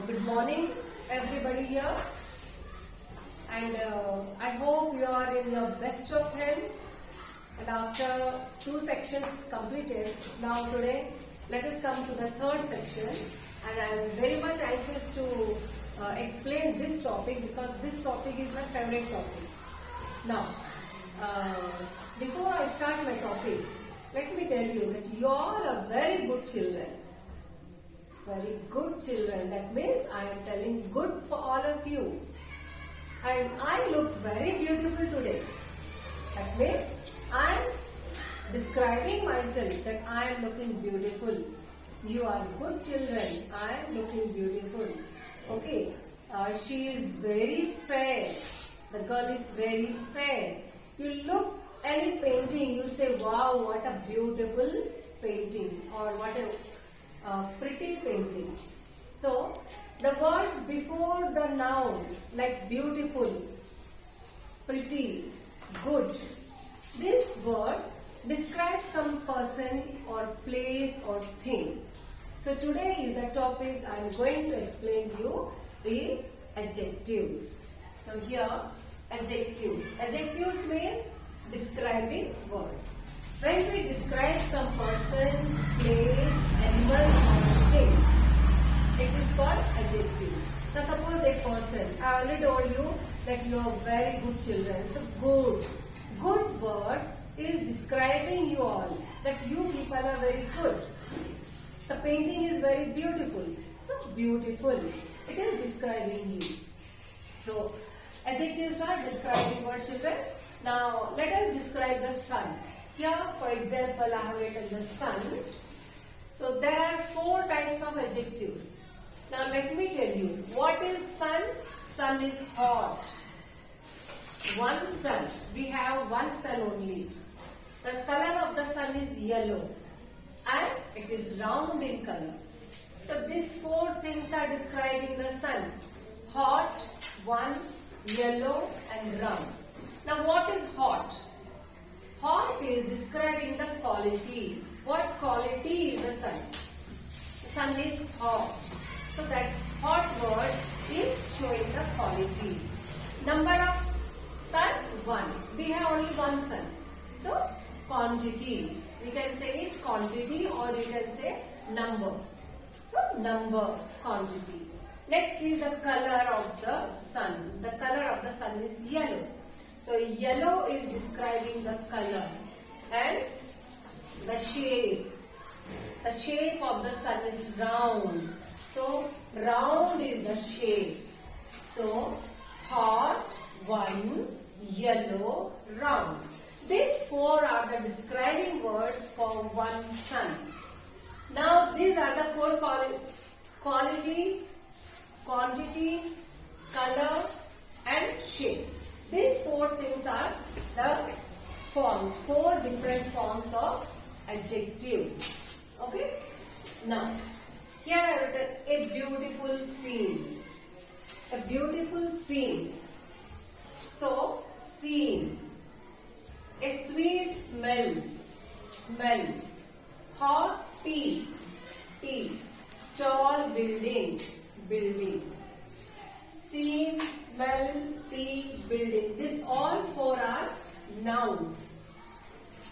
Good morning, everybody here, and I hope you are in your best of health. And after 2 sections completed, now today let us come to the third section. And I am very much anxious to explain this topic because this topic is my favorite topic. Now, before I start my topic, let me tell you that you are a very good children. Very good children. That means I am telling good for all of you. And I look very beautiful today. That means I am describing myself that I am looking beautiful. You are good children. I am looking beautiful. Okay. She is very fair. The girl is very fair. You look any painting, you say, wow, what a beautiful painting, or what a pretty painting. So, the words before the noun, like beautiful, pretty, good, these words describe some person or place or thing. So, today is the topic I am going to explain you the adjectives. So, here, adjectives. Adjectives mean describing words. When we describe some person, place, animal or thing, it is called adjective. Now suppose a person, I already told you that you are very good children. So good. Good word is describing you all, that you people are very good. The painting is very beautiful. So beautiful. It is describing you. So adjectives are describing what, children? Now let us describe the sun. Here, for example, I have written the sun. So there are 4 types of adjectives. Now let me tell you, what is sun? Sun is hot. One sun. We have one sun only. The color of the sun is yellow. And it is round in color. So these 4 things are describing the sun. Hot, one, yellow and round. Now what is hot? Hot is describing the quality. What quality is the sun? The sun is hot. So that hot word is showing the quality. Number of suns? 1. We have only one sun. So quantity. We can say it quantity or you can say number. So number, quantity. Next is the color of the sun. The color of the sun is yellow. So yellow is describing the color and the shape. The shape of the sun is round. So round is the shape. So hot, one, yellow, round. These 4 are the describing words for one sun. Now these are the 4 quality, quantity, color and shape. These 4 things are the forms, 4 different forms of adjectives. Okay? Now, here I have written a beautiful scene. A beautiful scene. So, scene. A sweet smell. Smell. Hot tea. Tea. Tall building. Building. Scene, smell, tea, building. These all 4 are nouns.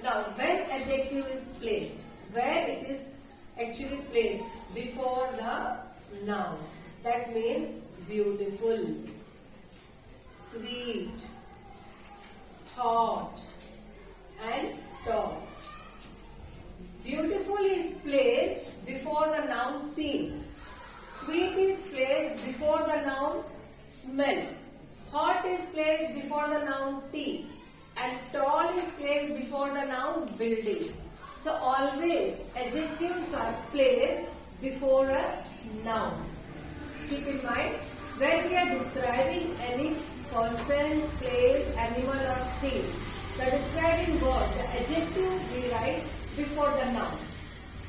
Now, when adjective is placed, where it is actually placed? Before the noun. That means beautiful, sweet, hot and tall. Beautiful is placed before the noun scene. Sweet is placed before the noun smell. Hot is placed before the noun tea. And tall is placed before the noun building. So always adjectives are placed before a noun. Keep in mind, when we are describing any person, place, animal or thing, the describing word, the adjective we write before the noun.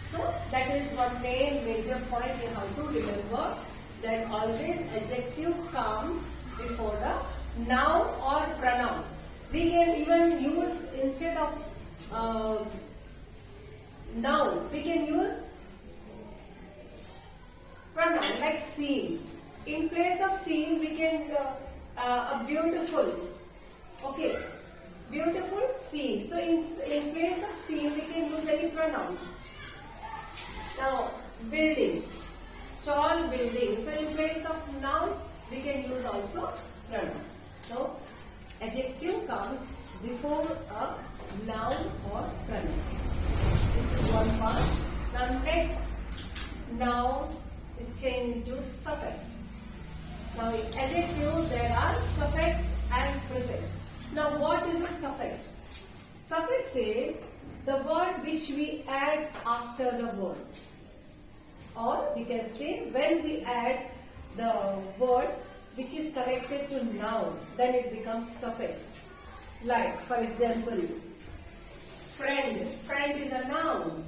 So that is one main major point you have to remember, that always adjective comes before the noun or pronoun. We can even use, instead of noun, we can use pronoun like seen. In place of seen, we can a beautiful. Okay, beautiful seen. So in place of seen, we can use any pronoun. Now building, tall building. So in place of noun, we can use also pronoun. So adjective comes before a noun or pronoun. This is one part. Now next, noun is changed into suffix. Now in adjective there are suffix and prefix. Now what is a suffix? Suffix is the word which we add after the word. Or we can say when we add the word which is connected to noun, then it becomes suffix. Like for example, friend. Friend is a noun.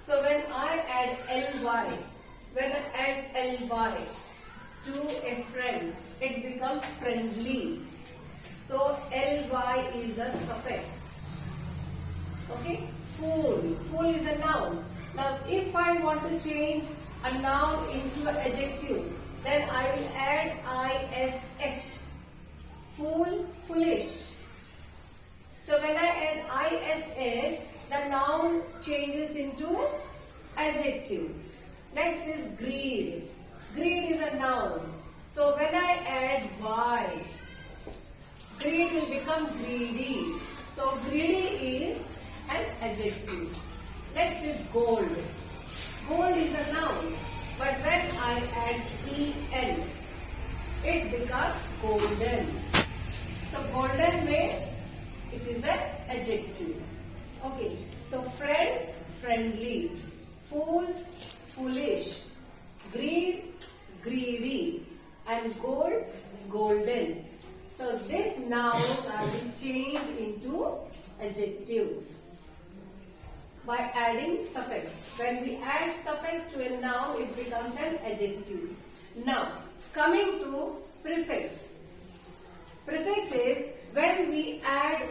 So when I add ly, when I add ly to a friend, it becomes friendly. So ly is a suffix. Okay? Fool. Fool is a noun. Now if I want to change a noun into an adjective, then I will add ish. Fool, foolish. So when I add ish, the noun changes into adjective. Next is greed. Greed is a noun. So when I add y, greed will become greedy. So greedy is an adjective. Next is gold. Gold is a noun. But when I add en, it becomes golden. So golden means it is an adjective. Okay. So friend, friendly. Fool, foolish. Greed, greedy. And gold, golden. So these nouns are being changed into adjectives by adding suffix. When we add suffix to a noun, it becomes an adjective. Now, coming to prefix. Prefix is when we add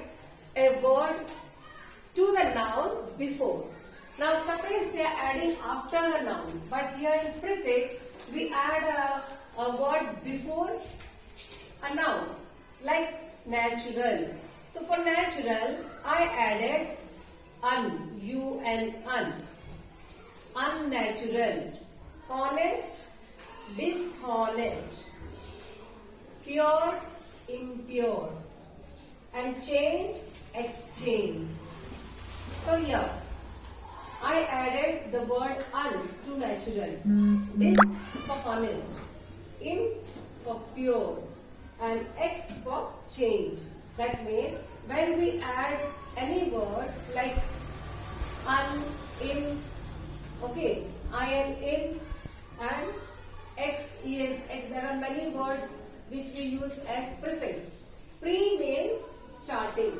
a word to the noun before. Now, suffix we are adding after the noun, but here in prefix we add a word before a noun, like natural. So for natural, I added un. Unnatural. Honest, dishonest. Pure, impure. And change, exchange. So here, I added the word un to natural. Dis for honest. In for pure. And X for change. That means when we add any word like un, in, okay, in, and x, es, x, there are many words which we use as prefix. Pre means starting.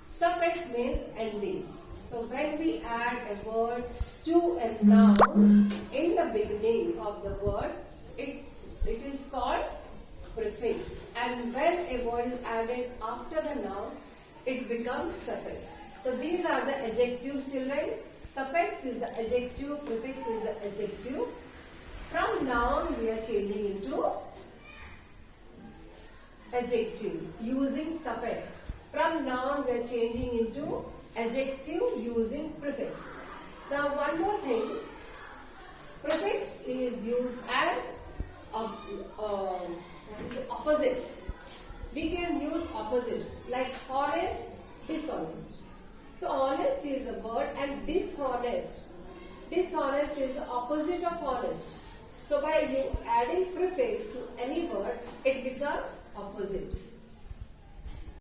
Suffix means ending. So when we add a word to a noun in the beginning of the word, it is called prefix. And when a word is added after the noun, it becomes suffix. So these are the adjectives, children. Suffix is the adjective, prefix is the adjective. From noun we are changing into adjective using suffix. From noun we are changing into adjective using prefix. Now one more thing, prefix is used as opposites. We can use opposites like honest, dishonest. So honest is a word and dishonest. Dishonest is the opposite of honest. So by you adding prefix to any word, it becomes opposites.